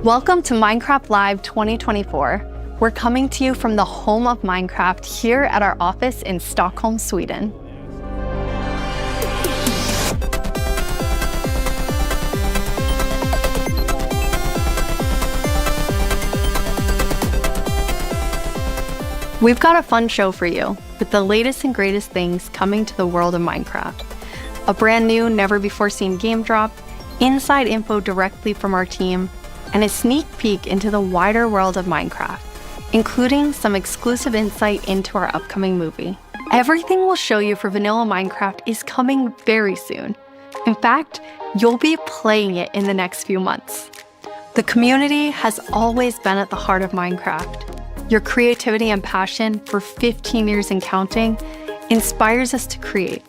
Welcome to Minecraft Live 2024. We're coming to you from the home of Minecraft here at our office in Stockholm, Sweden. We've got a fun show for you, with the latest and greatest things coming to the world of Minecraft. A brand new, never-before-seen game drop, inside info directly from our team, and a sneak peek into the wider world of Minecraft, including some exclusive insight into our upcoming movie. Everything we'll show you for vanilla Minecraft is coming very soon. In fact, you'll be playing it in the next few months. The community has always been at the heart of Minecraft. Your creativity and passion for 15 years and counting inspires us to create,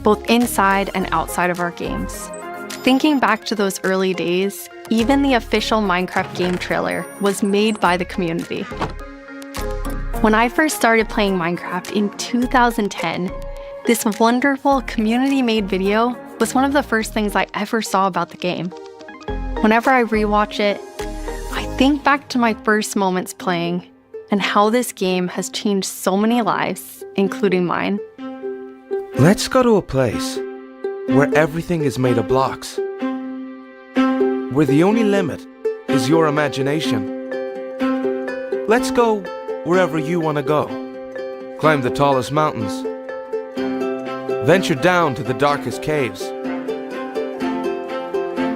both inside and outside of our games. Thinking back to those early days, even the official Minecraft game trailer was made by the community. When I first started playing Minecraft in 2010, this wonderful community-made video was one of the first things I ever saw about the game. Whenever I rewatch it, I think back to my first moments playing and how this game has changed so many lives, including mine. Let's go to a place where everything is made of blocks, where the only limit is your imagination. Let's go wherever you want to go. Climb the tallest mountains. Venture down to the darkest caves.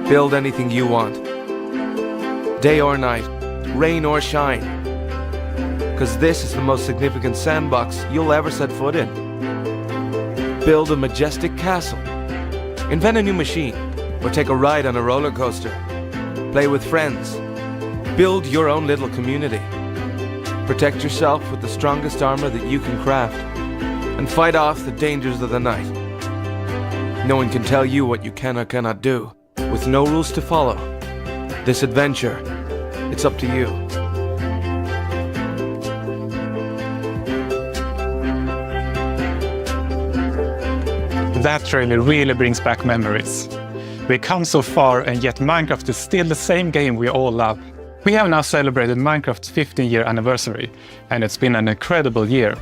Build anything you want. Day or night, rain or shine. Because this is the most significant sandbox you'll ever set foot in. Build a majestic castle. Invent a new machine, or take a ride on a roller coaster. Play with friends. Build your own little community. Protect yourself with the strongest armor that you can craft, and fight off the dangers of the night. No one can tell you what you can or cannot do. With no rules to follow, this adventure, it's up to you. That trailer really brings back memories. We've come so far, and yet Minecraft is still the same game we all love. We have now celebrated Minecraft's 15-year anniversary, and it's been an incredible year.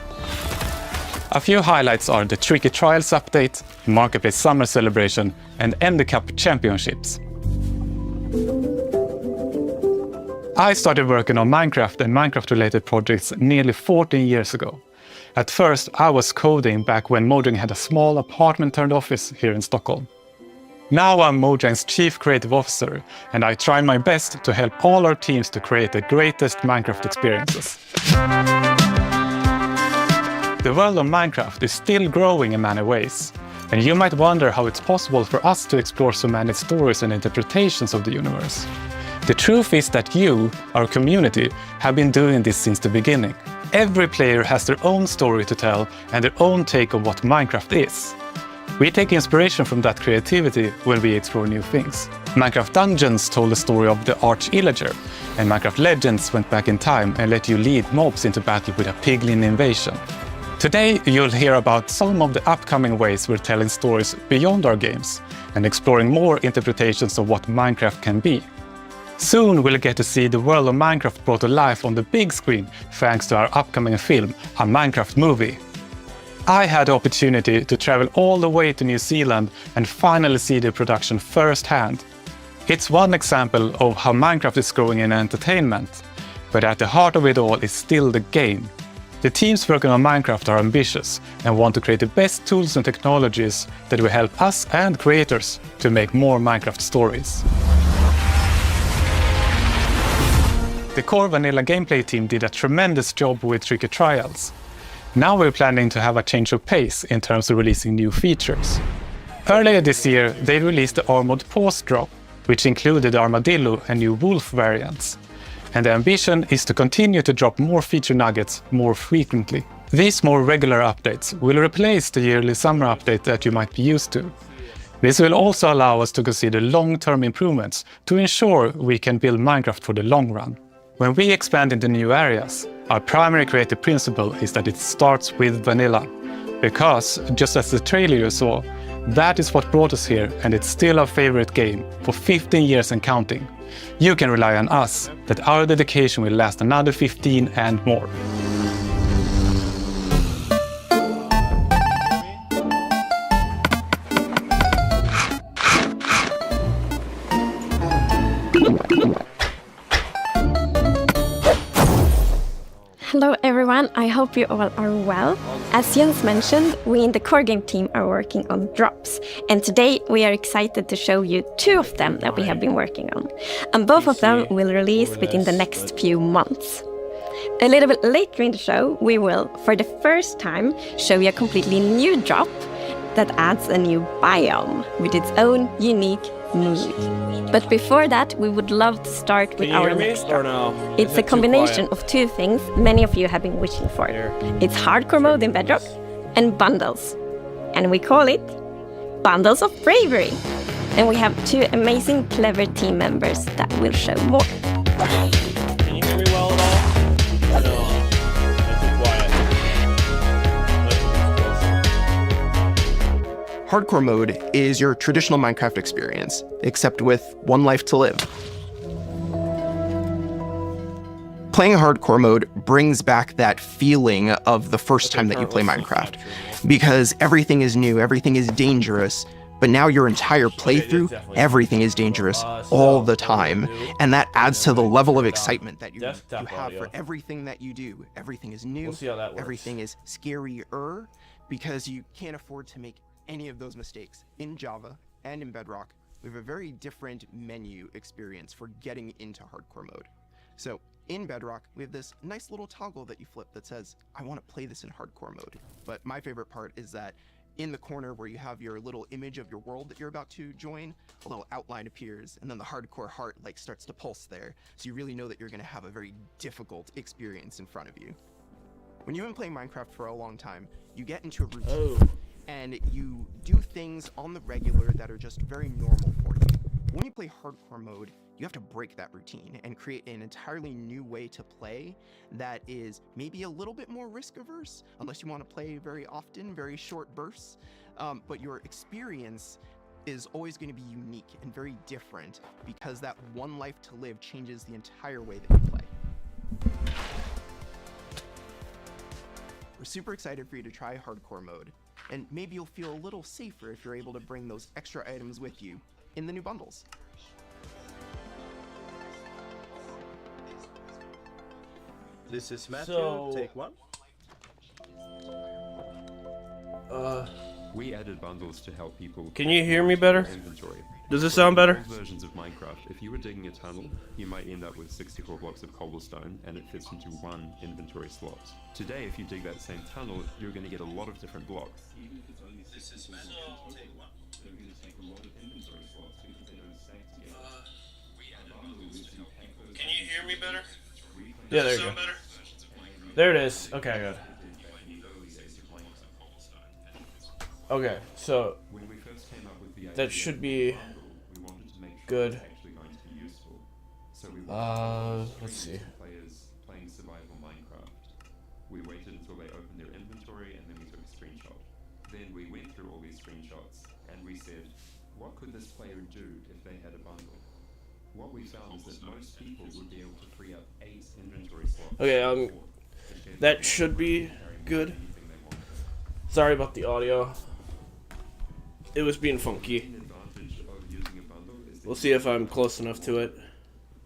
A few highlights are the Tricky Trials update, Marketplace Summer Celebration, and Ender Cup Championships. I started working on Minecraft and Minecraft-related projects nearly 14 years ago. At first, I was coding back when Mojang had a small apartment-turned-office here in Stockholm. Now I'm Mojang's Chief Creative Officer, and I try my best to help all our teams to create the greatest Minecraft experiences. The world of Minecraft is still growing in many ways, and you might wonder how it's possible for us to explore so many stories and interpretations of the universe. The truth is that you, our community, have been doing this since the beginning. Every player has their own story to tell and their own take on what Minecraft is. We take inspiration from that creativity when we explore new things. Minecraft Dungeons told the story of the Arch-Illager, and Minecraft Legends went back in time and let you lead mobs into battle with a piglin invasion. Today you'll hear about some of the upcoming ways we're telling stories beyond our games and exploring more interpretations of what Minecraft can be. Soon we'll get to see the world of Minecraft brought to life on the big screen thanks to our upcoming film, a Minecraft movie. I had the opportunity to travel all the way to New Zealand and finally see the production firsthand. It's one example of how Minecraft is growing in entertainment, but at the heart of it all is still the game. The teams working on Minecraft are ambitious and want to create the best tools and technologies that will help us and creators to make more Minecraft stories. The core vanilla gameplay team did a tremendous job with Tricky Trials. Now we're planning to have a change of pace in terms of releasing new features. Earlier this year, they released the Armored Paws drop, which included the Armadillo and new Wolf variants. And the ambition is to continue to drop more feature nuggets more frequently. These more regular updates will replace the yearly summer update that you might be used to. This will also allow us to consider long-term improvements to ensure we can build Minecraft for the long run. When we expand into new areas, our primary creative principle is that it starts with vanilla. Because, just as the trailer you saw, that is what brought us here, and it's still our favorite game for 15 years and counting. You can rely on us that our dedication will last another 15 and more. Hello everyone, I hope you all are well. As Jens mentioned, we in the core game team are working on drops, and today we are excited to show you 2 of them that we have been working on. And both of them will release within the next few months. A little bit later in the show, we will, for the first time, show you a completely new drop that adds a new biome with its own unique mood. But before that, we would love to start with our next drop. No? It's a combination of 2 things many of you have been wishing for. It's hardcore mode in Bedrock and bundles. And we call it Bundles of Bravery. And we have 2 amazing, clever team members that will show more. Can you hear me well at all? No. I'm too quiet. Hardcore mode is your traditional Minecraft experience, except with 1 life to live. Playing hardcore mode brings back that feeling of the first time that you play Minecraft, because everything is new, everything is dangerous, but now your entire playthrough, everything is dangerous all the time, and that adds to the level of excitement that you have for everything that you do. Everything is new, everything is scarier, because you can't afford to make any of those mistakes. In Java and in Bedrock, we have a very different menu experience for getting into hardcore mode. So in Bedrock, we have this nice little toggle that you flip that says, I want to play this in hardcore mode. But my favorite part is that in the corner where you have your little image of your world that you're about to join, a little outline appears, and then the hardcore heart starts to pulse there. So you really know that you're going to have a very difficult experience in front of you. When you've been playing Minecraft for a long time, you get into a routine. And you do things on the regular that are just very normal for you. When you play hardcore mode, you have to break that routine and create an entirely new way to play that is maybe a little bit more risk averse, unless you want to play very often, very short bursts. But your experience is always going to be unique and very different, because that 1 life to live changes the entire way that you play. We're super excited for you to try hardcore mode. And maybe you'll feel a little safer if you're able to bring those extra items with you in the new bundles. This is Matthew, take 1. We added bundles to help people. Can you hear me better? Inventory. Does this sound better? Versions of Minecraft. If you were digging a tunnel, you might end up with 64 blocks of cobblestone, and it fits into 1 inventory slot. Today, if you dig that same tunnel, you're going to get a lot of different blocks. This is Matthew, take 1. Can you hear me better? Yeah, there you go. There it is. Okay, good. Okay, so that should be good. Let's see. Playing survival Minecraft. We waited until they opened their inventory and then we took a screenshot. Then we went through all these screenshots and we said, what could this player do if they had a bundle? What we found is that most people would be able to free up 8 inventory slots. Okay, that should be good. Sorry about the audio. It was being funky. We'll see if I'm close enough to it.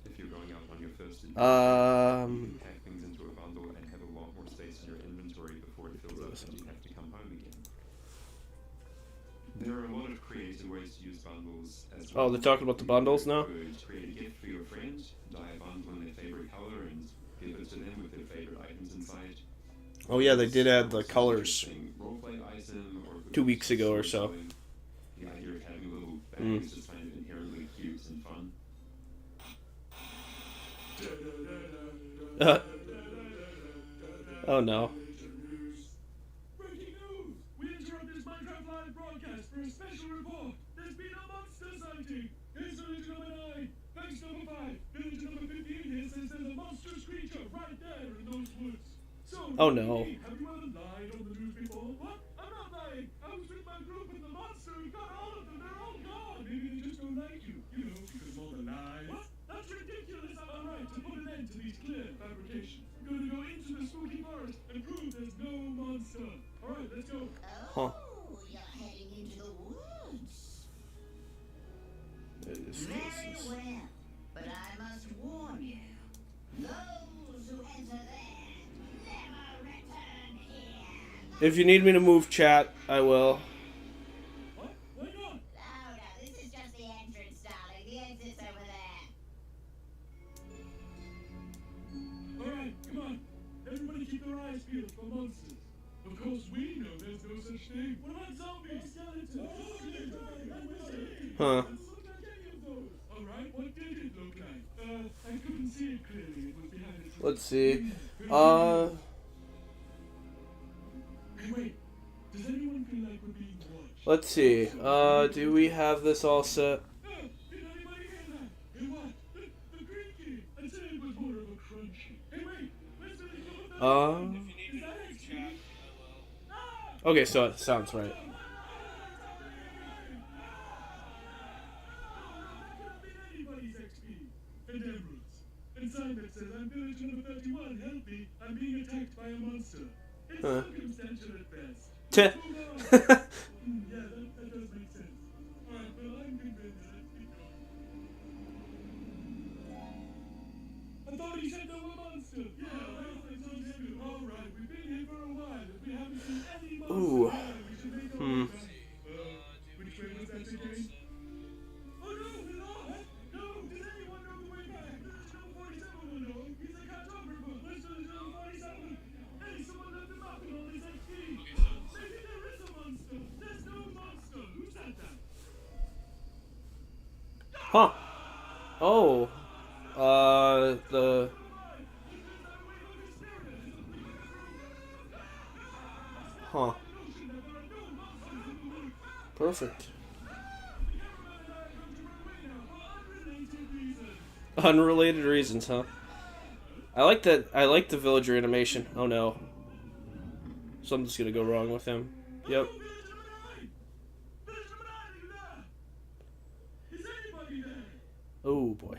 If you're going out on your first pack things into a bundle and have a lot more space in your inventory before it fills up and you have to come home again. There are a lot of creative ways to use bundles as well. Oh, they're talking about the bundles now? Create a gift for your friend, dye a bundle in their favorite color and give it to them with their favorite items inside. Oh yeah, they did add the colors Roleplay item or 2 weeks ago or so. The idea of having a little bag is just kind of inherently cute and fun. Oh no. Breaking news! We interrupt this Minecraft Live broadcast for a special report. There's been a monster sighting. Here's village number 9. Thanks number 5. Village number 15 here says there's a monstrous creature right there in those woods. So, oh no. Have you ever lied on the news before? What? I'm not lying. I was with my group and the monster got all of them. They're all gone. Maybe they just don't like you. You know, because of all the lies. What? That's end to these clear fabrications. We're gonna go into the spooky forest and prove there's no monster. Alright, let's go. Huh. You're heading into the woods. This Very is- well, but I must warn you. Those who enter there never return here. If you need me to move chat, I will. What? Why not? Oh no, this is just the entrance, darling. The exit's over there. Alright, come on. Everybody keep their eyes peeled for monsters. Of course, we know there's no such thing. What about zombies? Skeletons? Huh. Alright, what did it look like? I couldn't see it clearly. It was behind its... Let's see. Hey, wait. Does anyone feel like we're being watched? Let's see. Do we have this all set? Did anybody hear that? Hey, what? The creaky. I'd say it was more of a crunchy. Hey, wait. Listen to the... Is that XP? Okay, so it sounds right. Anybody's XP and emeralds. And sign that says I'm village number 31, help me, I'm being attacked by a monster. It's circumstantial at best. Teh. Yeah, that does make sense. Alright, well I'm convinced. Let's keep going. I thought he said there were monsters. Yeah, I think so too. Alright, we've been here for a while. If we haven't seen any monsters, Ooh. we should make our way back. Which way was that again? Oh no, we're lost! No, does anyone know the way back? Village number 47 will know. He's a cartographer. Where's village number 47? Hey, someone left a map and all this XP. Maybe there is a monster. There's no monster. Who said that? Huh. Oh. The... Huh. Perfect. Unrelated reasons, huh? I like that. I like the villager animation. Oh no. Something's gonna go wrong with him. Yep. Oh boy.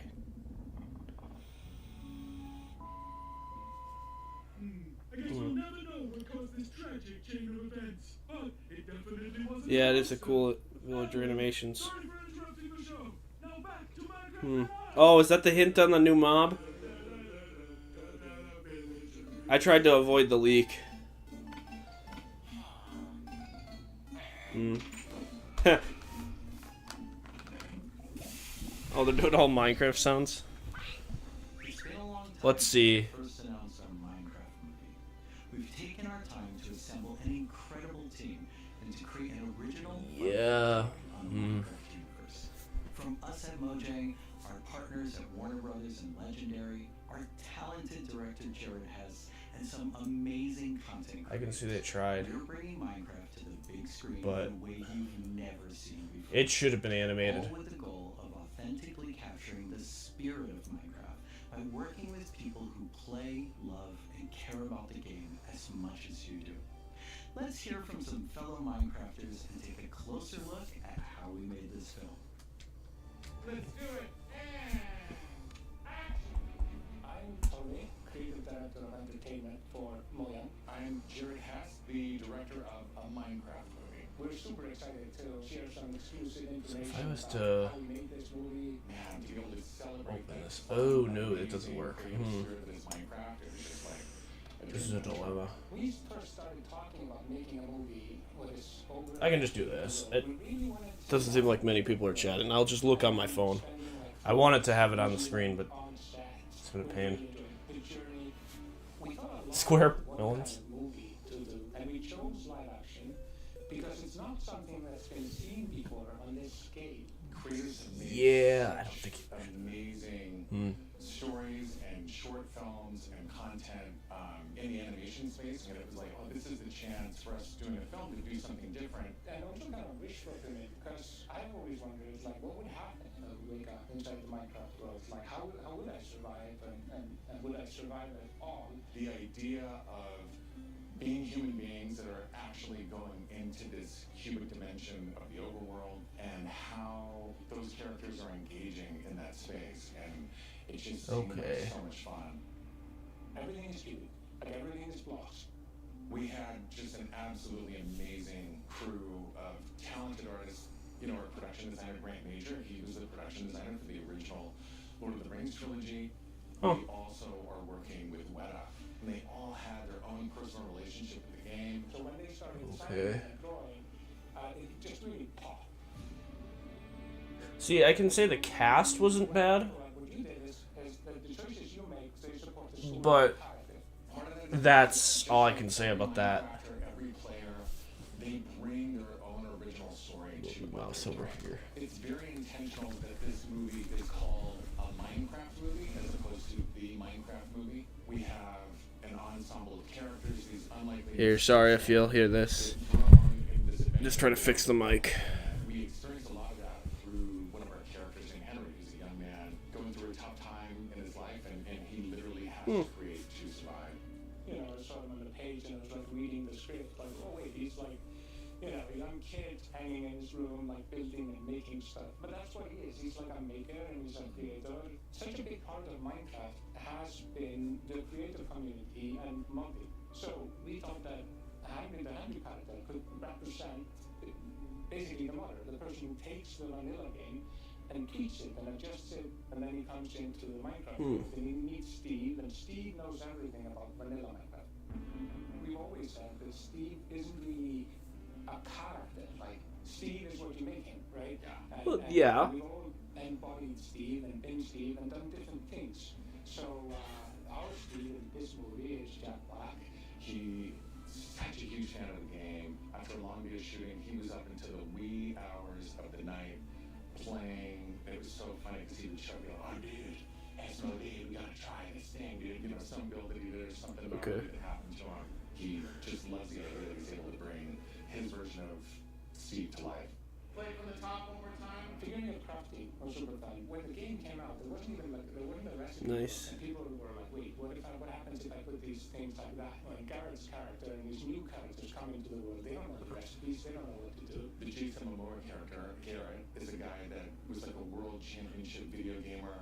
I guess we'll never know what caused this tragic chain of events, but it definitely wasn't. Yeah, it is a cool villager animations. Sorry for interrupting the show. Now back to Minecraft. Oh, is that the hint on the new mob? I tried to avoid the leak. Oh, they're doing all Minecraft sounds. Let's see. First announced our Minecraft movie. We've taken our time to assemble an incredible team and to create an original Yeah. on the Minecraft universe. From us at Mojang, our partners at Warner Brothers and Legendary, our talented director Jared Hess, and some amazing content I can see they tried. We're bringing Minecraft to the big screen But in a way you've never seen before. it should have been animated. All with the goal of authentically capturing the spirit of Minecraft by working with people who play, love, and care about the game as much as you do. Let's hear from some fellow Minecrafters and take a closer look at how we made this film. Let's do it. I'm Tony, creative director of entertainment for Mojang. I'm Jared Hess, the director of a Minecraft movie. We're super excited to share some exclusive information I was about to how we made this movie. Man, to be able to celebrate open this. that Oh no, it doesn't work. creative spirit of this Minecraft, it was just like This is a dilemma. We first started talking about making a movie with this over. I can just do this. It We really wanted to doesn't seem like many people are chatting. I'll just look on my phone. I wanted to have it on the screen, but on set. it's been a pain. The journey. We thought a lot Square about what villains. kind of movie to do, and we chose live action because it's not something that's been seen before on this scale. creators have made Yeah, I don't think. amazing stories and short films and content in the animation space, and it was like, oh, this is the chance for us doing a film to do something different. And also kind of wish fulfillment, because I've always wondered, like, what would happen inside the Minecraft world? Like, how would I survive, and would I survive at all? The idea of being human beings that are actually going into this cubic dimension of the overworld, and how those characters are engaging in that space, and It just Okay. seemed like so much fun. Everything is cute. Like everything is blocks. We had just an absolutely amazing crew of talented artists. You know, our production designer, Grant Major, he was the production designer for the original Lord of the Rings trilogy. Oh. We also are working with Weta, and they all had their own personal relationship with the game. So when they started signing and drawing, it just really popped. See, I can say the cast wasn't bad, What you did is the choices you make, they support the story. but that's all I can say about that. After every player, they bring their own original story to Mouse over here. It's very intentional that this movie is called a Minecraft movie as opposed to the Minecraft movie. We have an ensemble of characters, these unlikely... Here, sorry if you'll hear this. Just trying to fix the mic. We experience a lot of that through one of our characters named Henry, who's a young man going through a tough time in his life, and he literally has to create to survive. You know, I saw him on the page and I was like reading the script, like, oh wait, he's like, you know, a young kid hanging in his room, like building and making stuff. But that's what he is. He's like a maker and he's a creator. Such a big part of Minecraft has been the creative community and modding. So we thought that having the Henry character could represent basically the modder, the person who takes the vanilla game and tweaks it and adjusts it, and then he comes into the Minecraft world and he meets Steve, and Steve knows everything about vanilla Minecraft. We've always said that Steve isn't really a character. Like, Steve is what you make him, right? Yeah. Well, yeah. We all embodied Steve and been Steve and done different things. So our Steve in this movie is Jack Black. He's such a huge fan of the game. After a long day of shooting, he was up until the wee hours of the night playing. It was so funny because he would show me, oh dude, SMOD, we gotta try this thing, dude. You know, some build that he did or something about it that happened to him. He just loves the idea that he's able to bring his version of Steve to life. Play from the top one more time. Figuring out crafting was super fun. When the game came out, there wasn't even like there wasn't a recipe. Nice. And people were like, wait, what happens if I put these things like that? When Garrett's character and these new characters come into the world, they don't know the recipes, they don't know what to do. The Jason Momoa character, Garrett, is a guy that was like a world championship video gamer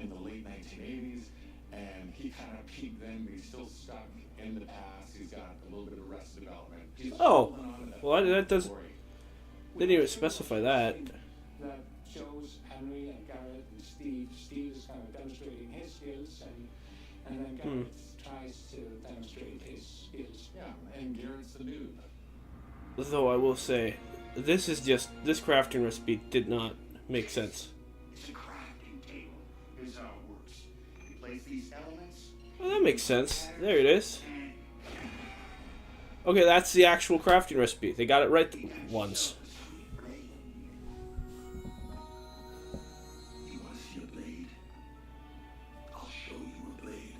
in the late 1980s, and he kind of peaked then, but he's still stuck in the past. He's got a little bit of Arrested Development. He's Oh, holding on to that well, that does. story. They didn't even specify that. That shows Henry and Garrett and Steve. Steve is kind of demonstrating his skills, and then Garrett tries to demonstrate his skills. Yeah, and Garrett's the dude. Though I will say, this crafting recipe did not make sense. It's a crafting table. Here's how it works. You place these elements. Well, that makes sense. There it is. Okay, that's the actual crafting recipe. They got it right once. You want to see a blade? I'll show you a blade.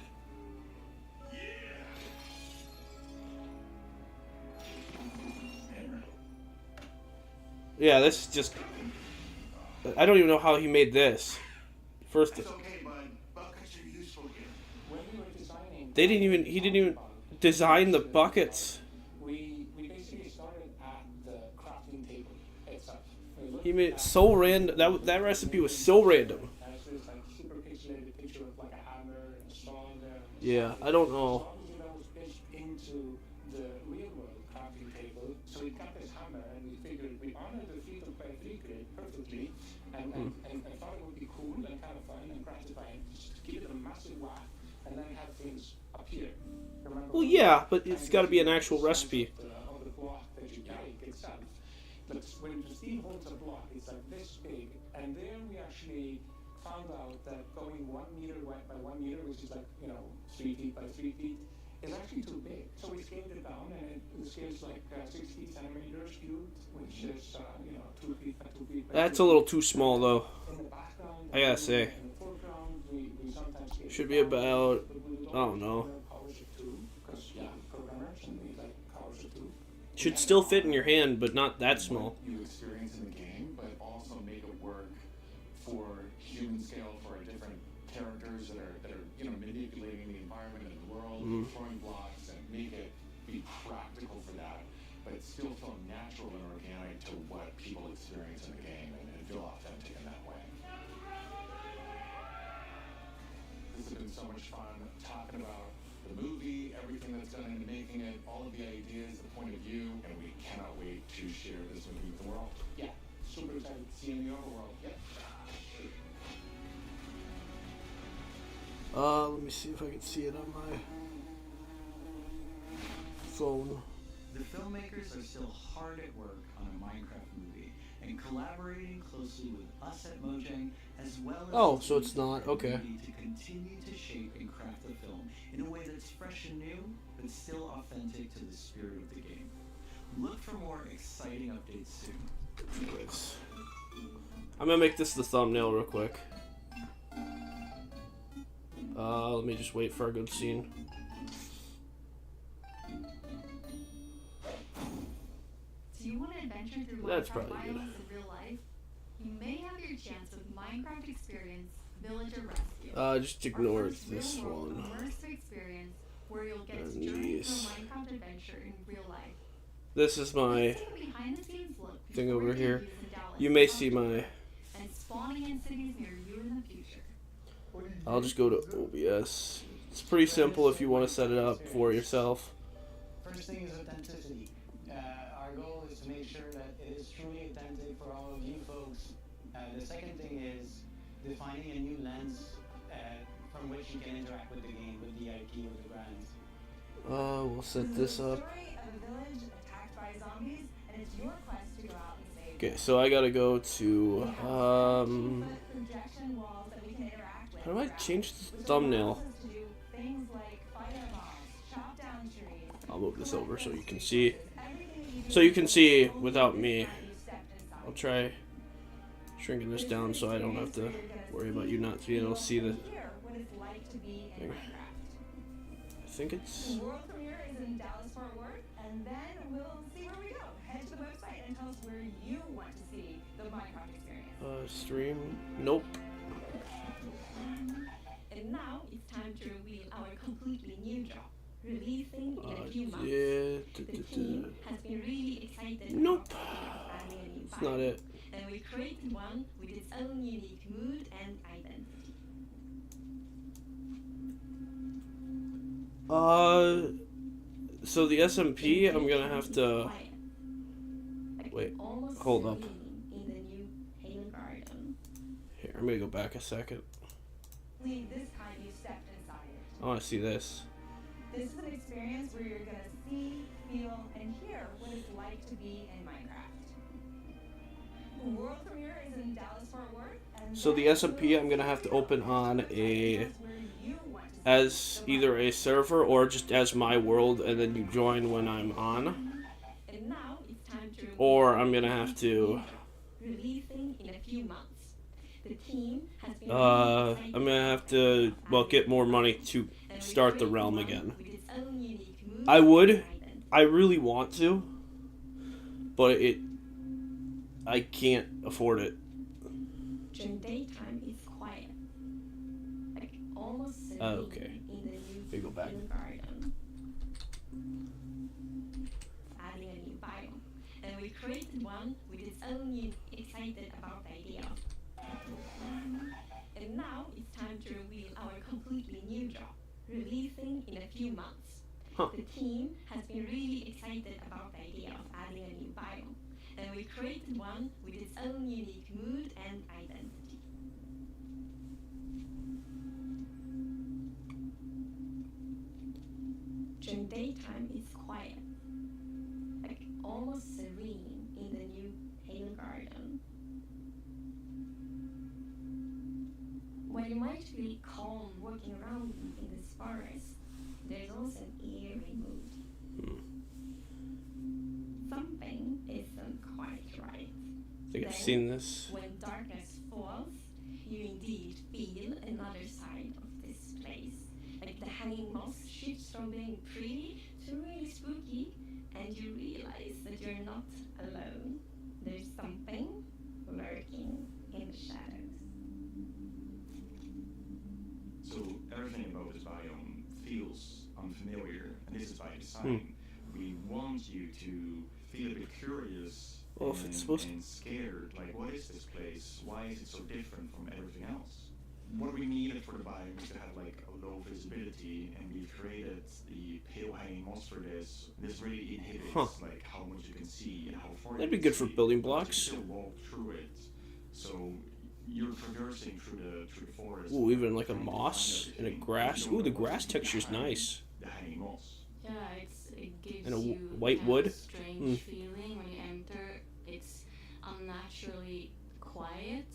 Yeah, this is just... I don't even know how he made this. First, That's okay, bud. Buckets are useful here. When we were designing, he didn't even design the buckets. we basically started at the crafting table itself. We looked He made it at- so random. That recipe was so random. Has this like super pixelated picture of like a hammer and a saw there. Yeah, I don't know. Obviously that was built into the real world crafting table. So we got this hammer and we figured we honored the freedom by 3 grid perfectly and thought it would be cool and kind of fun and gratifying just to give it a massive whack and then have things appear. Remember Well, yeah, but it's got to be an actual recipe. of the block that you make itself. But when Steve holds a block, it's like this big, and there we actually found out that going 1 meter wide by 1 meter, which is like 3 feet by 3 feet, is actually too big. So we scaled it down, and it scales like 60 centimeters cubed, which is 2 feet by 2 feet. By That's 2 a little feet. too small, though. In the background, I gotta say. in the foreground, we sometimes scale Should it be down, about, but we would I don't always know. learn powers of 2, because programmers and we like powers of 2. Should still fit in your hand, but not that small. You experience in the game, but also make it work for human scale for different characters that are manipulating the environment and the world, throwing blocks, and make it be practical for that, but it still feel natural and organic to what people experience in the game and feel authentic in that way. so much fun talking about the movie, everything that's gone into making it, all of the ideas, the point of view, and we cannot wait to share this movie with the world. Yeah, super excited to see you in the overworld. Yep. Let me see if I can see it on my phone. The filmmakers are still hard at work on a Minecraft movie and collaborating closely with us at Mojang as well as Oh, so it's not okay. to continue to shape and craft the film in a way that's fresh and new, but still authentic to the spirit of the game. Look for more exciting updates soon. Anyways, I'm gonna make this the thumbnail real quick. Let me just wait for a good scene. Do you want to adventure through That's Minecraft probably biomes good. in real life? You may have your chance with Minecraft Experience Villager Rescue. Just ignore Our first this real-world one. immersive experience where you'll get to And journey through these. a Minecraft adventure in real life. This is my Take a behind-the-scenes look thing before over your here. debuts in Dallas You may this see summer, my. and spawning in cities near you in the future. I'll just go to OBS. It's pretty simple if you want to set it up for yourself. First thing is authenticity. Our goal is to make sure that it is truly authentic for all of you folks. The second thing is defining a new lens from which you can interact with the game, with the IP of the brand. We'll set this up. Story of a village attacked by zombies, and it's your quest to go out and save Okay, so I gotta go to projection walls that we can interact with. how do I change the thumbnail? To do things like fire bombs, chop down trees. I'll move this over so you can see. So you can see without me. I'll try shrinking this down so I don't have to worry about you not being able to see the Hear what it's like to be in thing. Minecraft. I think it's. The world premiere is in Dallas Fort Worth, and then we'll see where we go. Head to the website and tell us where you want to see the Minecraft experience. Stream. Nope. And now it's time to reveal our completely new job, releasing in a few months. Yeah. The team has been really excited Nope. about adding a new It's not biome, it. and we created one with its own unique mood and identity. So the SMP, I'm gonna have to. Wait. Almost Hold up. serene in the new Hale Garden. Here, I'm gonna go back a second. Lee, this time you stepped inside it. I want to see this. This is an experience where you're gonna see, feel, and hear what it's like to be in Minecraft. The world premiere is in Dallas Fort Worth, and So the SMP, I'm gonna have to open on as either a server or just as my world, and then you join when I'm on. And now it's time to Or I'm gonna have to. releasing in a few months. The team has been I'm gonna have to get more money to start the realm again. with its own unique mood I would. and identity. I really want to, but I can't afford it. During daytime it's quiet, like almost serene Okay. in the new Here, go back. Hale Garden. Adding a new biome, and we created one with its own excited about the idea. And now it's time to reveal our completely new job, releasing in a few months. Huh. The team has been really excited about the idea of adding a new biome, and we created one with its own unique mood and identity. During daytime it's quiet, like almost serene in the new Hale Garden. While you might feel calm walking around in this forest, there's also an eerie mood. Something isn't quite right. I think I've Then, seen this. When darkness falls, you indeed feel another side of this place. Like the hanging moss shifts from being pretty to really spooky, and you realize that you're not alone. There's something lurking in the shadows. So everything about this biome feels unfamiliar, and this is by design. We want you to feel a bit curious Well, if it's supposed to. and scared. Like, what is this place? Why is it so different from everything else? what we needed for the biome is to have like a low visibility, and we created the pale hanging monster disc. This really inhibits like how much you can see and how far. That'd you be can good for see, building but you blocks. still walk through it, so you're traversing through the forest. Ooh, even like a moss and a grass. Ooh, the grass texture's nice. The hanging moss. Yeah, it gives And a you white that wood. strange feeling when you enter. It's unnaturally quiet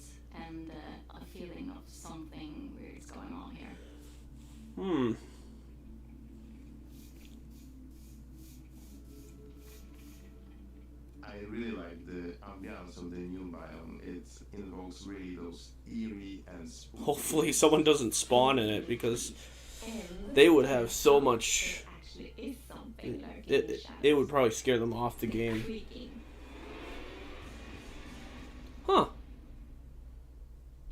and a feeling of something weird's going on here. I really like the ambiance of the new biome. It invokes really those eerie and spooky. Hopefully someone doesn't spawn in it, because they would have so much. It would probably scare them off the game. Huh.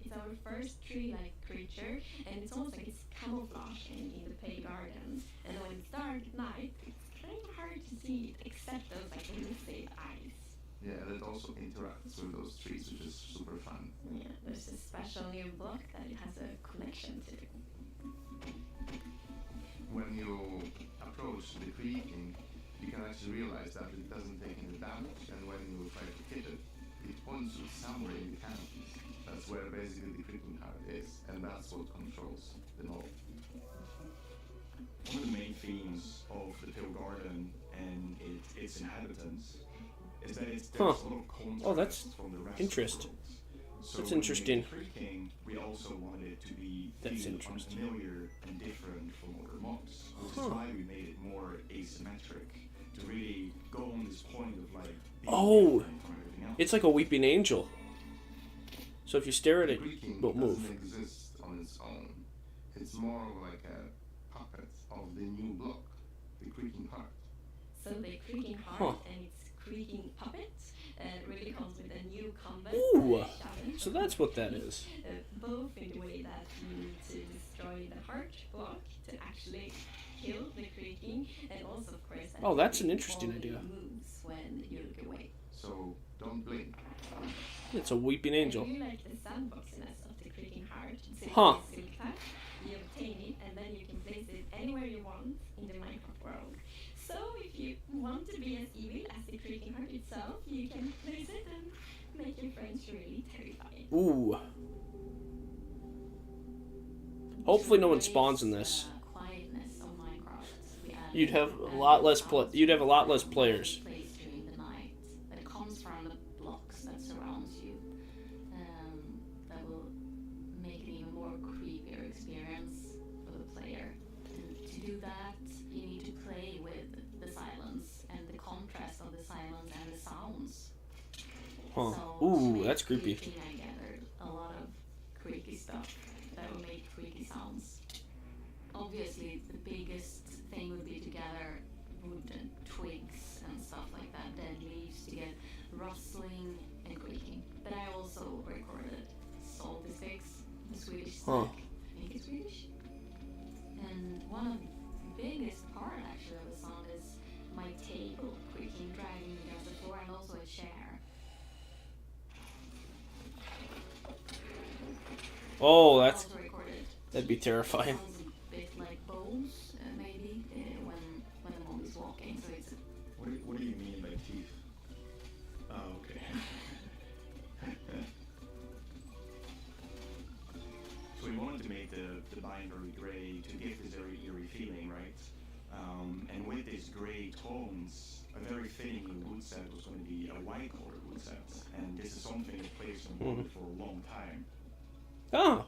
It's our first tree-like creature, and it's almost like it's camouflaging in the pale garden. And when it's dark at night, it's kind of hard to see it, except those like elusive eyes. Yeah, and it also interacts with those trees, which is super fun. Yeah, there's a special new block that it has a connection to. When you approach the creaking, you can actually realize that it doesn't take any damage, and when you try to hit it, it points you somewhere in the canopies. That's where basically the creaking heart is, and that's what controls the knob. One of the main themes of the Pale Garden and its inhabitants is that there's a lot of contrast Oh, that's from the rest interest. of the world. So That's when we interesting. made Creaking, we also wanted it to be That's feeling interesting. unfamiliar and different from other mobs, which is why we made it more asymmetric, to really go on this point of like being Oh, different from everything else. it's like a weeping angel. So if you stare at it, Creaking it won't move. doesn't exist on its own. It's more of like a puppet of the new block, the creaking heart. So the creaking heart and its creaking puppet really comes with a new combat Ooh, challenge. so that's what that is. Both in the way that you need to destroy the heart block to actually kill the creaking, and also of course that Oh, that's an it interesting only idea. moves when you look away. So don't blink. It's a weeping I angel. really like the sandboxiness of the creaking heart. So Huh. it's silk type, you obtain it, and then you can place it anywhere you want in the Minecraft world. So if you want to be as evil as the creaking heart itself, you can place it and make your friends really terrified. Ooh. Hopefully no one spawns in this. Quietness of Minecraft. We added You'd have a lot less you'd have a lot less players. place during the night that comes from the blocks that surrounds you. That will make it even more creepier experience for the player. And to do that, you need to play with the silence and the contrast of the silence and the sounds. Huh. So to Ooh, make that's creepy. creaking, I gathered a lot of creaky stuff that will make creaky sounds. Obviously, the biggest thing would be to gather wood and twigs and stuff like that, dead leaves, to get rustling and creaking. But I also recorded salty sticks, the Swedish snack. Huh. I think it's Swedish. And one of the biggest part actually of the sound is my table creaking, dragging against the floor, and also a chair. Oh, that's Also recorded. that'd be terrifying. Sounds a bit like bones, maybe, when the mob is walking. So it's What do you mean by teeth? Oh, okay. So we wanted to make the biome very gray to give this very eerie feeling, right? And with these gray tones, a very fitting wood set was going to be a white colored wood set. And this is something that players have wanted for a long time. Oh,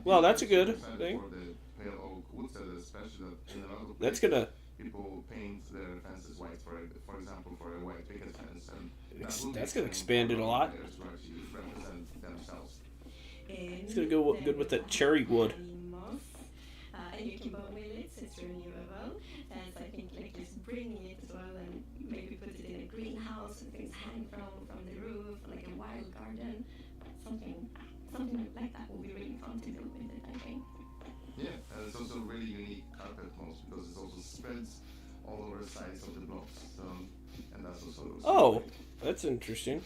well, that's a good Excited thing. For the pale oak wood set, especially that in a lot of That's places, gonna people paint their fences white for example, for a white picket fence, and that's gonna expand it a lot. Players to actually represent themselves. It's gonna go good with that cherry wood. Moss, and you can bone with it, so it's renewable. And so I think like just bringing it as well, and maybe put it in a greenhouse and things hang from the roof, like a wild garden, something like that would be really fun to build with it, I think. Yeah, and it's also really unique carpet moss because it also spreads all over the sides of the blocks. So, and that's also Oh, that's interesting.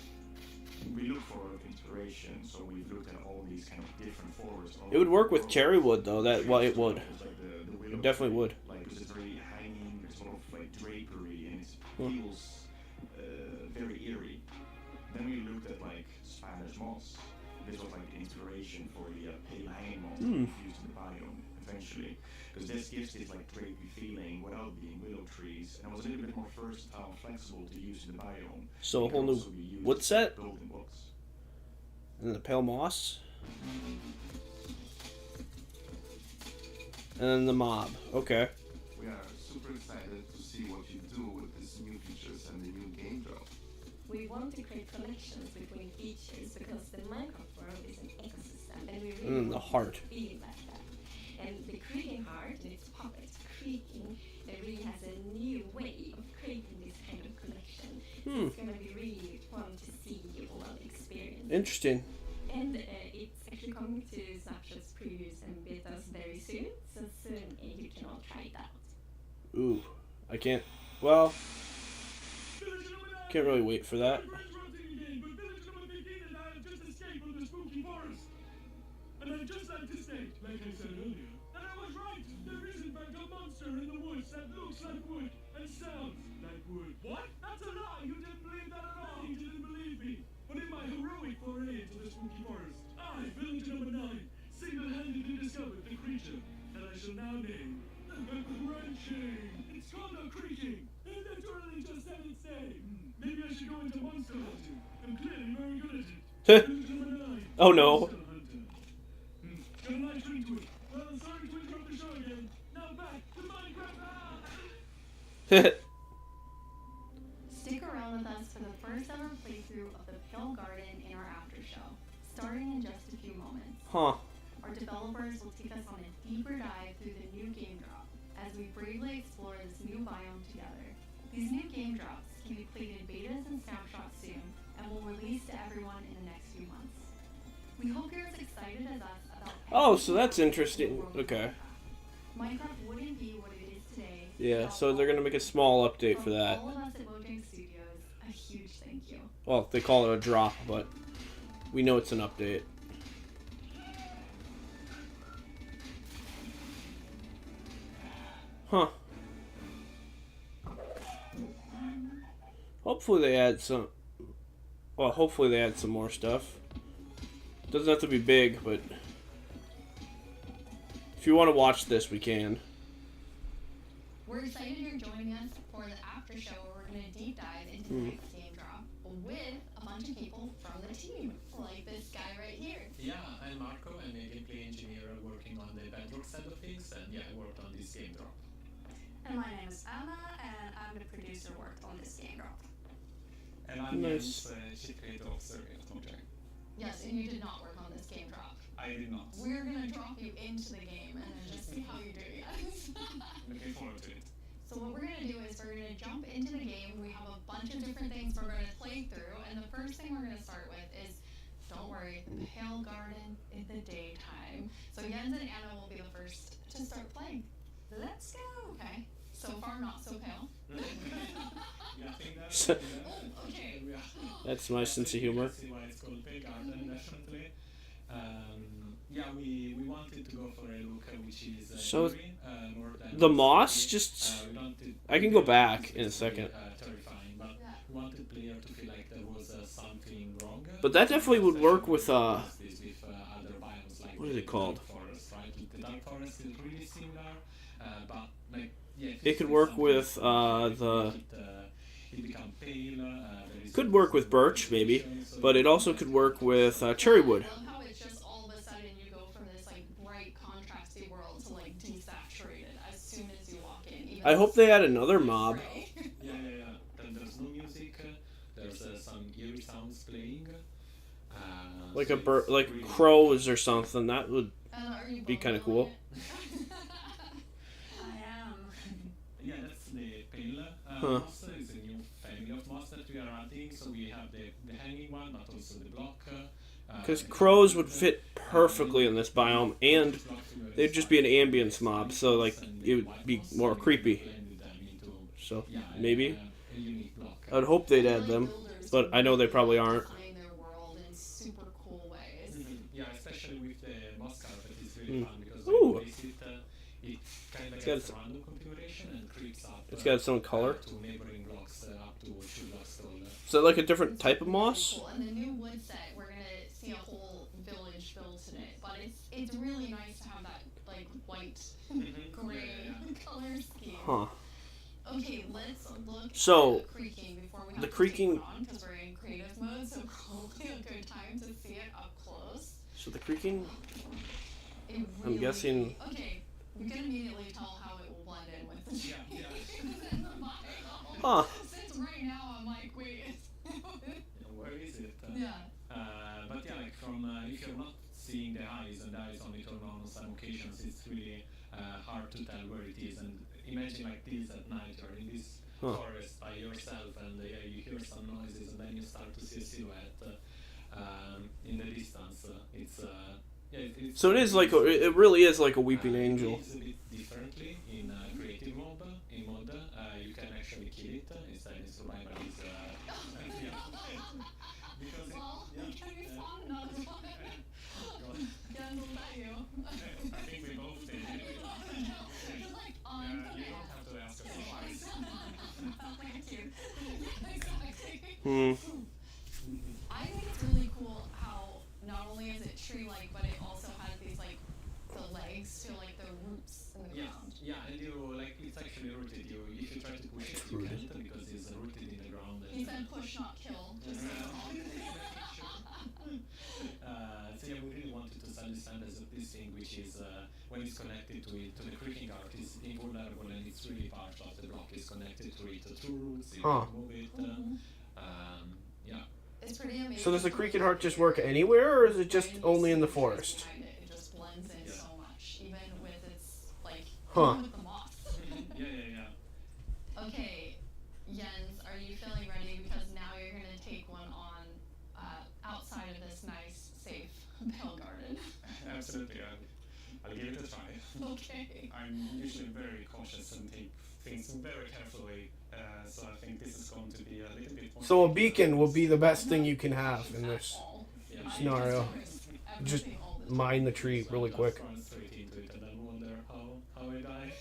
we look for inspiration, so we've looked at all these kind of different forests. It would work with cherrywood though. That well, it would. It definitely would. Like it's very hanging, there's a lot of like drapery, and it feels very eerie. Then we looked at like Spanish moss. This was like the inspiration for the pale hanging moss that we used in the biome eventually, because this gives this like drapey feeling without being willow trees, and it was a little bit more versatile, flexible to use in the biome. So a whole new wood set. Building blocks. And the pale moss. And then the mob. Okay. We are super excited to see what you do with these new features and the new game drop. We want to create connections between features because the Minecraft world is an ecosystem, and we really The want heart. to be like that. And the creaking heart and its puppets creaking, it really has a new way of creating this kind of connection. It's gonna be really fun to see all of the experience. Interesting. And it's actually coming to Snapchat's previews and betas very soon, so soon you can all try it out. Ooh, I can't. Well, can't really wait for that. And I'd just like to state, like I said earlier, that I was right. There is in fact a monster in the woods that looks like wood and sounds like wood. What? That's a lie. You didn't believe that at all. You didn't believe me. But in my heroic foray into the spooky forest, I, villager number 9, single-handedly discovered the creature that I shall now name the Crunching. It's called a creaking. It literally just said its name. Maybe I should go into monster hunting. I'm clearly very good at it. Villager number 9. Oh no. Got a nice ring to it. Well, sorry to interrupt the show again. Now back to Minecraft. Stick around with us for the first ever playthrough of the Pale Garden in our after show, starting in just a few moments. Huh. Our developers will take us on a deeper dive through the new game drop as we bravely explore this new biome together. These new game drops can be played in betas and snapshots soon and will release to everyone in the next few months. We hope you're as excited as us about Oh, so that's interesting. Okay. Minecraft wouldn't be what it is today. Yeah, so they're gonna make a small update for that. All of us at Mojang Studios, a huge thank you. Well, they call it a drop, but we know it's an update. Huh. Hopefully they add some. Well, hopefully they add some more stuff. Doesn't have to be big, but if you want to watch this, we can. We're excited you're joining us for the after show where we're going to deep dive into the next game drop with a bunch of people from the team, like this guy right here. Yeah, I'm Marco. I'm a gameplay engineer working on the Bedrock side of things, and yeah, I worked on this game drop. And my name is Anna, and I'm the producer worked on this game drop. And I'm Nice. Jens, Chief Creative Officer at Mojang. Yes, and you did not work on this game drop. I did not. We're going to drop you into the game and then just see how you do, yes. Looking forward to it. So what we're going to do is we're going to jump into the game. We have a bunch of different things we're going to play through, and the first thing we're going to start with is, don't worry, the Pale Garden in the daytime. So Jens and Anna will be the first to start playing. Let's go. Okay. So far, not so pale. Yeah, I think that's. So- Oh, okay. That's my sense of humor. That's why it's called Pale Garden, definitely. Yeah, we wanted to go for a look which is So, eerie, more than the moss scary. just. We wanted I can go back in a second. terrifying, but we wanted player to feel like there was something wrong. But that definitely would work with This with other biomes like what is the it called? Dark Forest, right? The Dark Forest is really similar, but like yeah, It could work with the. it become pale. Could work with birch maybe, but it also could work with cherrywood. I love how it's just all of a sudden you go from this like bright contrasty world to like desaturated as soon as you walk in. Even I hope they add another mob. Yeah. Then there's no music. There's some eerie sounds playing. Like so a bird, it's like really- crows or something. That would are you be kind of bubbling cool. I am. Yeah, that's the pale Huh. moss. It's a new family of moss that we are adding. So we have the hanging one, but also the block. Because crows would fit perfectly in this biome, and they'd just be an ambience mob, so like it would be more creepy. So maybe I'd hope they'd add them, but I know they probably aren't. designing their world Mm. fun because Ooh. when you place it, it kind of It's got gets some- random configuration and creeps up. It's got its own color. To neighboring blocks up to 2 blocks taller. Is that like a different type of moss? Cool. And the new wood set, we're gonna see a whole village built today. But it's really nice to have that like white, gray color scheme. Huh. Okay, let's look So, at the creaking before we have the to creaking- take it on because we're in creative mode, so probably a good time to see it up close. So the creaking, It I'm really- guessing. Okay, we can immediately tell how it will blend in with the Huh. Since right now I'm like, wait. Where is it? Yeah. But yeah, like from if you're not seeing the eyes and the eyes only turn on some occasions, it's really hard to tell where it is. And imagine like this at night, you're in this Huh. forest by yourself, and you hear some noises, and then you start to see a silhouette in the distance. So it is like it really is like a weeping angel. It's a bit differently in creative mode. In mode, you can actually kill it instead in survival. Is because Well, can we spawn another one? Yeah, we'll let you. I think we both did. You're like, on You don't have to ask us twice. Thank you. Exactly. Hmm. I think it's really cool how not only is it tree-like, but it also has these like the legs to like the roots in the ground. Yeah, and you like it's actually rooted. If you try to push it, you can't because it's rooted in the ground. He said push, not kill. Just so you know. So yeah, we really wanted to understand as this thing, which is when it's connected to it, to the creaking art, is invulnerable and it's really part of the block. Is connected to it through roots. You Huh. can move it. Yeah. It's pretty amazing. So does the creaking heart just work anywhere, or is it just only in the forest? It just blends in so much, even with its like Huh. even with the moss. Yeah. Okay, Jens, are you feeling ready? Because now you're gonna take one on outside of this nice, safe pale garden. Absolutely, I'll give it a try. Okay. I'm usually very cautious and take things very carefully, so I think this is going to be a little bit more. So a beacon will be the best thing you can have in this scenario. Just mine the tree really quick. Run straight into it and then wonder how I die.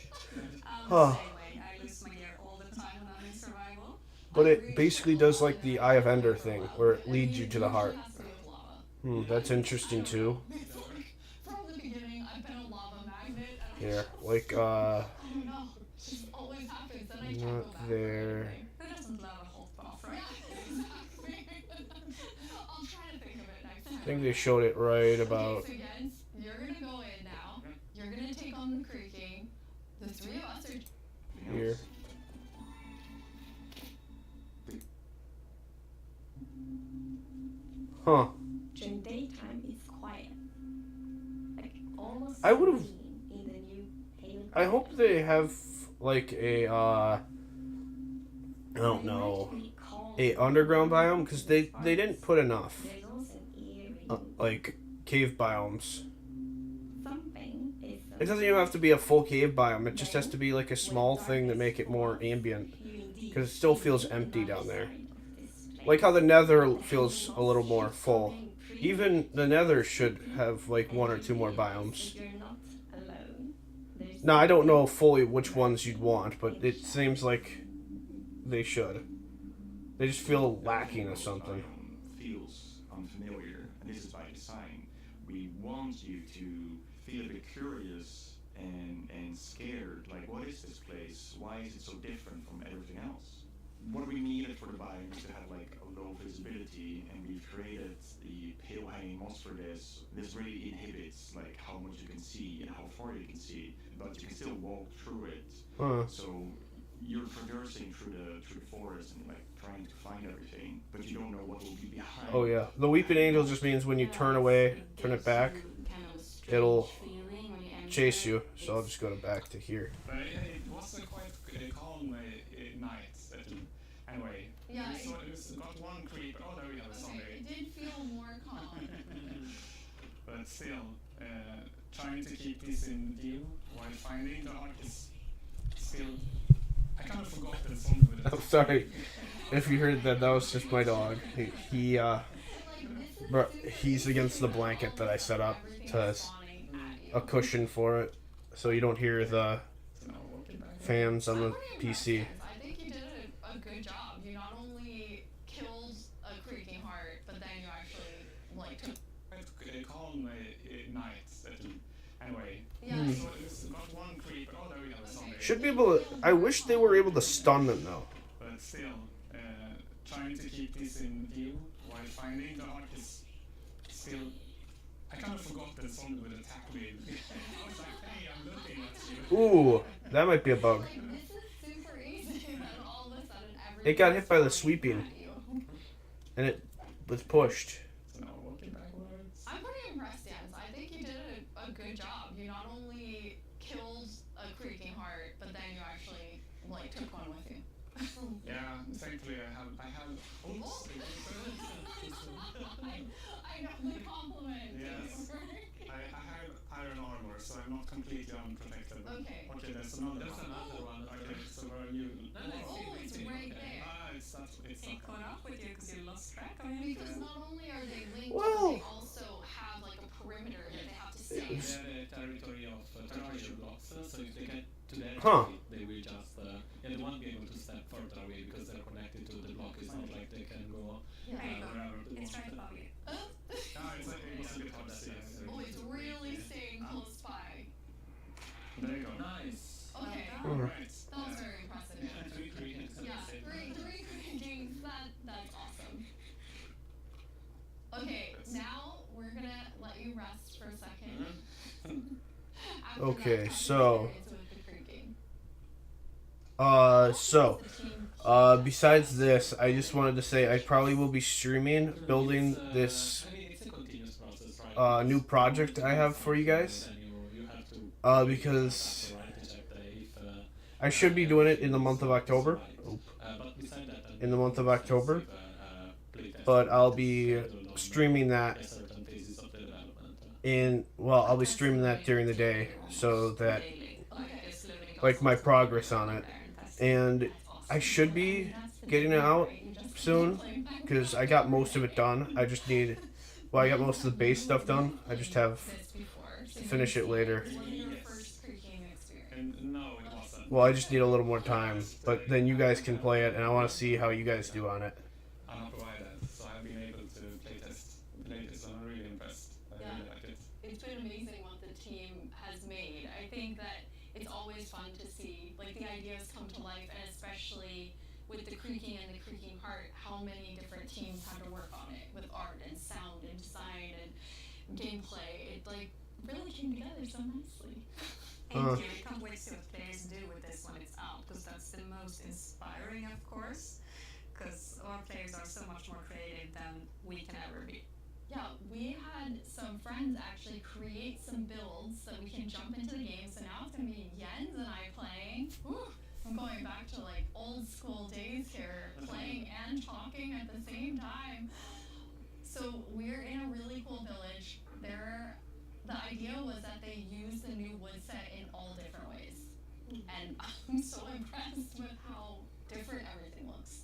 Huh. I lose my gear all the time when I'm in survival. But it basically does like the Eye of Ender thing, where it leads you to the heart. That's interesting too. From the beginning, I've been a lava magnet. And Here, like I don't know. It just always happens, and I can't go not back. there. Who doesn't love a whole off, right? Exactly. I'll try to think of it next time. I think they showed it right about. Okay, so Jens, you're gonna go in now. You're gonna take on the creaking. The three of us are. Here. Huh. During daytime, it's quiet. Like almost I would've- serene in the new Halo. I hope they have like a I don't know, a underground biome, because they didn't put enough. There's also an eerie Like cave biomes. something is It doesn't even have to be a full cave biome. It just has to be like a small thing to make it more ambient, because it still feels empty down there. Like how the Nether feels a little more full. Even the Nether should have like one or two more biomes. you're not alone. There's Now I don't know fully which ones you'd want, but it seems like they should. They just feel lacking of something. Feels unfamiliar, and this is by design. We want you to feel a bit curious and scared. Like, what is this place? Why is it so different from everything else? What we needed for the biome is to have like a low visibility, and we've created the pale hanging moss for this. This really inhibits like how much you can see and how far you can see, but you can still walk through it. Huh. So you're traversing through the forest and like trying to find everything, but you don't know what will be behind. Oh yeah. The Weeping Angel just means when you turn away, turn it back, it'll chase you. So I'll just go back to here. But it was a quite calm night. Anyway, Yeah, we got one creep. Oh, there we have a zombie. It did feel more calm. But still, trying to keep this in view while finding the arc is still. I kind of forgot that zombie with it. I'm sorry if you heard that. That was just my dog. He's against the blanket that I set up to a cushion for it, so you don't hear the fans on the PC. I think you did a good job. You not only killed a creaking heart, but then you actually like took. Calm night. Anyway. Yeah. So it's got one creep. Oh, there we go. Zombie. Should be able to. I wish they were able to stun them though. But still, trying to keep this in view while finding the arc is still. I kind of forgot that zombie would attack me. I was like, hey, I'm looking at you. Ooh, that might be a bug. This is super easy, and all of a sudden It got hit by the sweeping, and it was pushed. I'm pretty impressed, Jens. I think you did a good job. You not only killed a creaking heart, but then you actually like took one with you. Yeah, thankfully I have. Oops. I know the compliment. Yes. I have iron armor, so I'm not completely unprotected. Okay. Okay, there's another one. Okay, so where are you? Oh, it's right there. It's not. It caught up with you because you lost track of him. Because not only are they linked, Well. but they also have like a perimeter that they have to stay in. They're the territory of terrestrial blocks, so if they get to their Huh. territory, they will just they won't be able to step further away because they're connected to the block. It's not like they can go There you go. wherever they It's want. right above you. No, it's like it was a bit hard to see. Oh, it's really staying close by. There you go. Nice. Okay. Alright. That was very impressive. Three creatings at Yeah, the same three time. games. That's awesome. Okay, now we're gonna let you rest for a second. After Okay, that so. experience with the creaking. Besides this, I just wanted to say I probably will be streaming, building this It's a continuous process, right? new project I have for you guys. You have to Because right to check the if I should be doing it in the month of October. but beside that, In the month of October. But I'll be streaming that certain phases of the development. I'll be streaming that during the day so that like my progress on it. And I should be getting it out soon because I got most of it done. I just need I got most of the base stuff done. I just have to finish it later. No, it wasn't. Well, I just need a little more time, but then you guys can play it and I want to see how you guys do on it. I'm not provided, so I've been able to playtest the latest, and I'm really impressed. I really like it. It's been amazing what the team has made. I think that it's always fun to see like the ideas come to life, and especially with the creaking and the creaking heart, how many different teams had to work on it with art and sound and design and gameplay. It like really came together so nicely. Thank you. I can't wait to see what players do with this when it's out, because that's the most inspiring, of course, because our players are so much more creative than we can ever be. Yeah, we had some friends actually create some builds so we can jump into the game. So now it's gonna be Jens and I playing. Whew, I'm going back to like old school days here, playing and talking at the same time. So we're in a really cool village. The idea was that they used the new wood set in all different ways. And I'm so impressed with how different everything looks.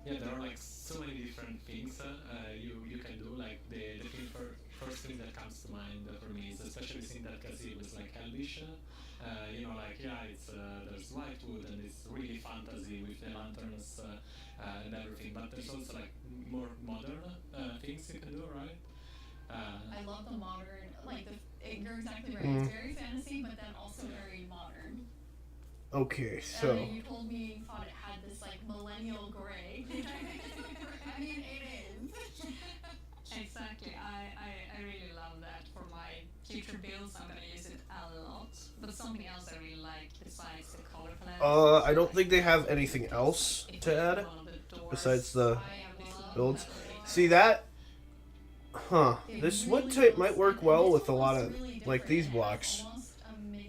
Yeah, there are like so many different things you can do. Like the first thing that comes to mind for me is especially seeing that Kazir was like Elvish. Like it's there's white wood and it's really fantasy with the lanterns and everything. But there's also like more modern things you can do, right? I love the modern, like you're exactly right. Mm. It's very fantasy, but then also very modern. Okay, so And you told me you thought it had this like millennial gray. I mean, it is. Exactly. I really love that for my future builds. I'm gonna use it a lot. But something else I really like besides the color palette. I don't think they have anything else to add besides the builds. See that? Huh. This wood type might work well with a lot of like these blocks.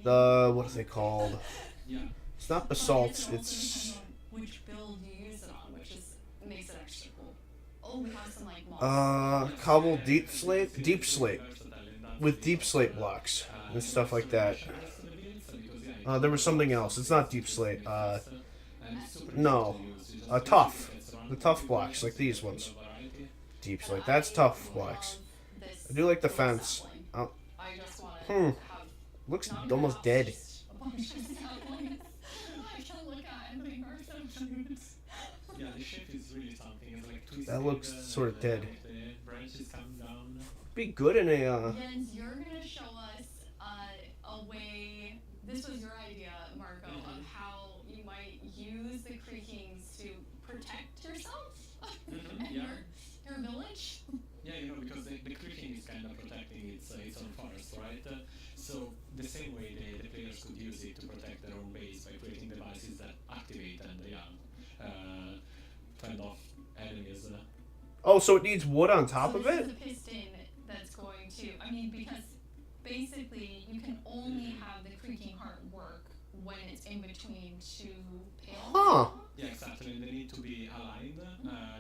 The what are they called? It's not basalt. It's Which build you use it on, which makes it extra cool. Oh, we have some like moss. cobbled deep slate with deep slate blocks and stuff like that. There was something else. It's not deep slate. No, tough. The tough blocks like these ones. Deep slate. That's tough blocks. I do like the fence. I Looks almost dead. a bunch of saplings I can look at and think are so cute. Yeah, the shape is really something. It's like twisted. That looks sort of dead. The branches come down. Be good in a. Jens, you're gonna show us a way. This was your idea, Marco, of how you might use the creakings to protect yourself and Yeah. your village. Yeah, you know, because the creaking is kind of protecting its own forest, right? So the same way the players could use it to protect their own base by creating devices that activate and fend off enemies. Oh, so it needs wood on top of This is it? the piston that's going to. I mean, because basically you can only have the creaking heart work when it's in between two pails. Huh. Yeah, exactly. And they need to be aligned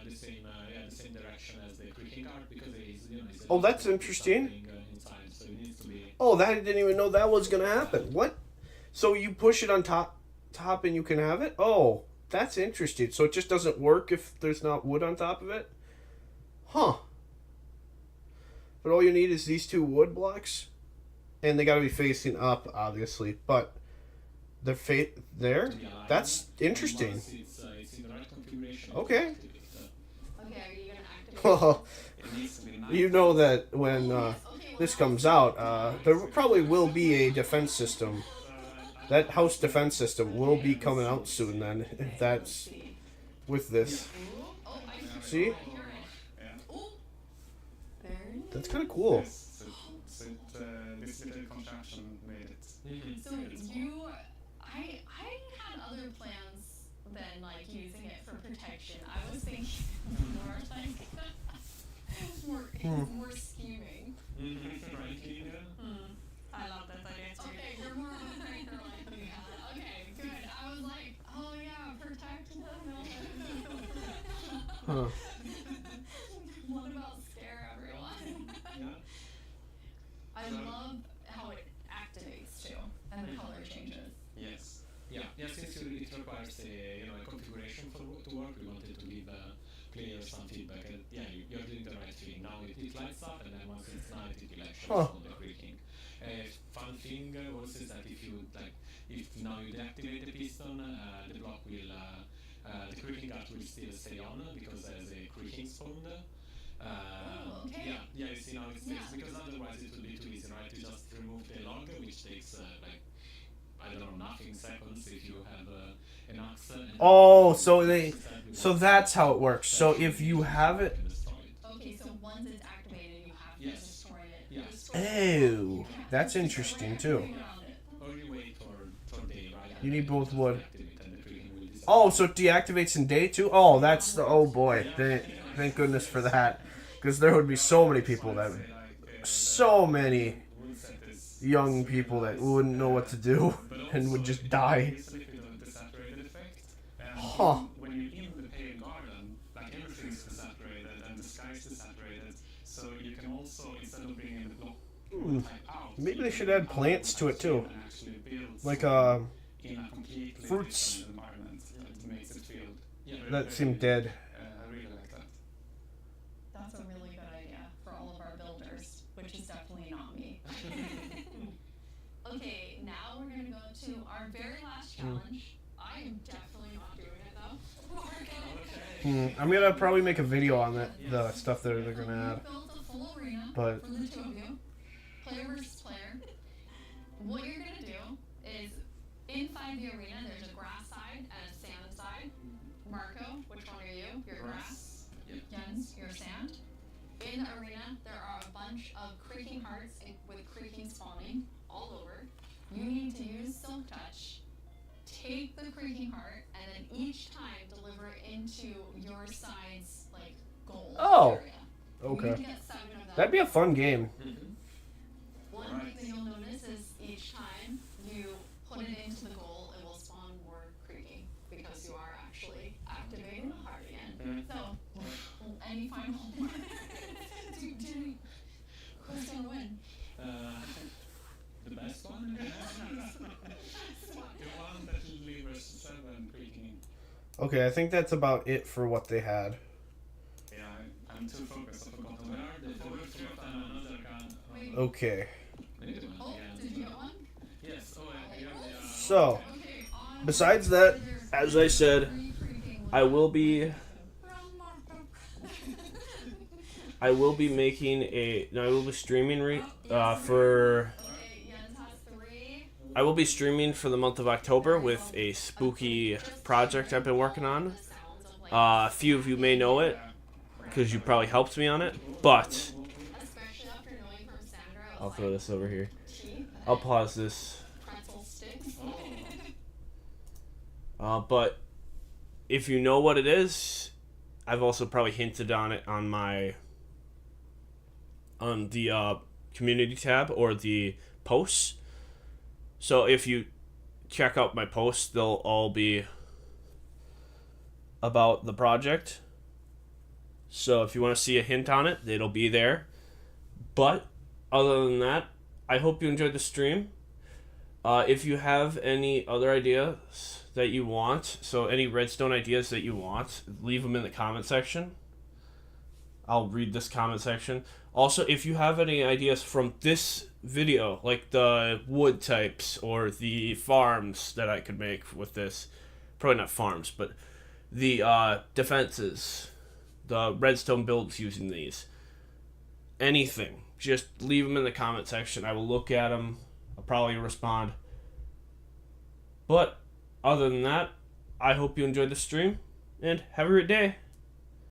the same direction as the creaking heart because it is, it's Oh, that's interesting. inside, so it needs to be. Oh, that I didn't even know that was gonna happen. What? So you push it on top, and you can have it? Oh, that's interesting. So it just doesn't work if there's not wood on top of it? Huh. But all you need is these two wood blocks, and they gotta be facing up, obviously. But they're there. That's interesting. It's in the right configuration. Okay. Okay, are you gonna activate? Well, It needs to be nice. you know that when this comes out, there probably will be a defense system. That house defense system will be coming out soon. Then, if that's with this, see, that's kind of cool. So this little contraption made it. So you, I had other plans than like using it for protection. I was thinking more like more scheming. I love that idea too. Okay, you're more of a pranker like me. Okay, good. I was like, oh yeah, protect the villain. Huh. What about scare everyone? I love how it activates too, and the color changes. Yes. Yeah. Since it requires a configuration to work, we wanted to give players some feedback. And yeah, you're doing the right thing. Now it lights up, and then once it's night, it will actually Huh. stop the creaking. Fun thing also is that if now you deactivate the piston, the block will, the creaking guard will still stay on because there's a creaking spawn. Okay. Yeah, you see now it stays because otherwise it would be too easy, right? To just remove the log, which takes I don't know, nothing seconds if you have an axe. Oh, so that's how it works. So if you have it, Okay, so once it's activated, you have to Yes. destroy it. Yes. oh, that's interesting too. Only wait for day, right? You need both wood. Oh, so it deactivates in day too? Oh, that's the, oh boy. Thank goodness for that. Because there would be so many people so many young people that wouldn't know what to do and would just die. Huh. When you're in the pale garden, like everything's desaturated and the sky's desaturated, so you can also, instead of bringing the block out, Maybe they should add plants to it too. actually build Like in a completely fruits. different environment that makes it feel very, that very, seem dead. I really like that. That's a really good idea for all of our builders, which is definitely not me. Okay, now we're gonna go to our very last challenge. I am definitely not doing it though. I'm gonna probably make a video on the stuff that they're gonna add. Built a full arena But- for the two of you, player versus player. What you're gonna do is inside the arena there's a grass side and a sand side. Marco, which one are you? You're grass. Jens, you're sand. In the arena there are a bunch of creaking hearts with creaking spawning all over. You need to use Silk Touch, take the creaking heart, and then each time deliver it into your side's like goal Oh. area. You need to Okay. get 7 of them. That'd be a fun game. One thing that you'll notice is each time you put it into the goal, it will spawn more creaking because you are actually activating the heart again. So, any final who's gonna win? The best one? The one that delivers 7 creaking. Okay, I think that's about it for what they had. Yeah, I'm too focused, I forgot where are they? There were 3 of them, another gun. Okay. Oh, So, besides that, as I said, I will be making I will be streaming I will be streaming for the month of October with a spooky project I've been working on. A few of you may know it because you probably helped me on it, but I'll throw this over here. I'll pause this. But if you know what it is, I've also probably hinted on it on the community tab or the posts. So if you check out my posts, they'll all be about the project. So if you want to see a hint on it, it'll be there. But other than that, I hope you enjoyed the stream. If you have any other ideas that you want, so any Redstone ideas that you want, leave them in the comment section. I'll read this comment section. Also, if you have any ideas from this video, like the wood types or the farms that I could make with this, probably not farms, but the defenses, the redstone builds using these, anything, just leave them in the comment section. I will look at them. I'll probably respond. But other than that, I hope you enjoyed the stream and have a great day.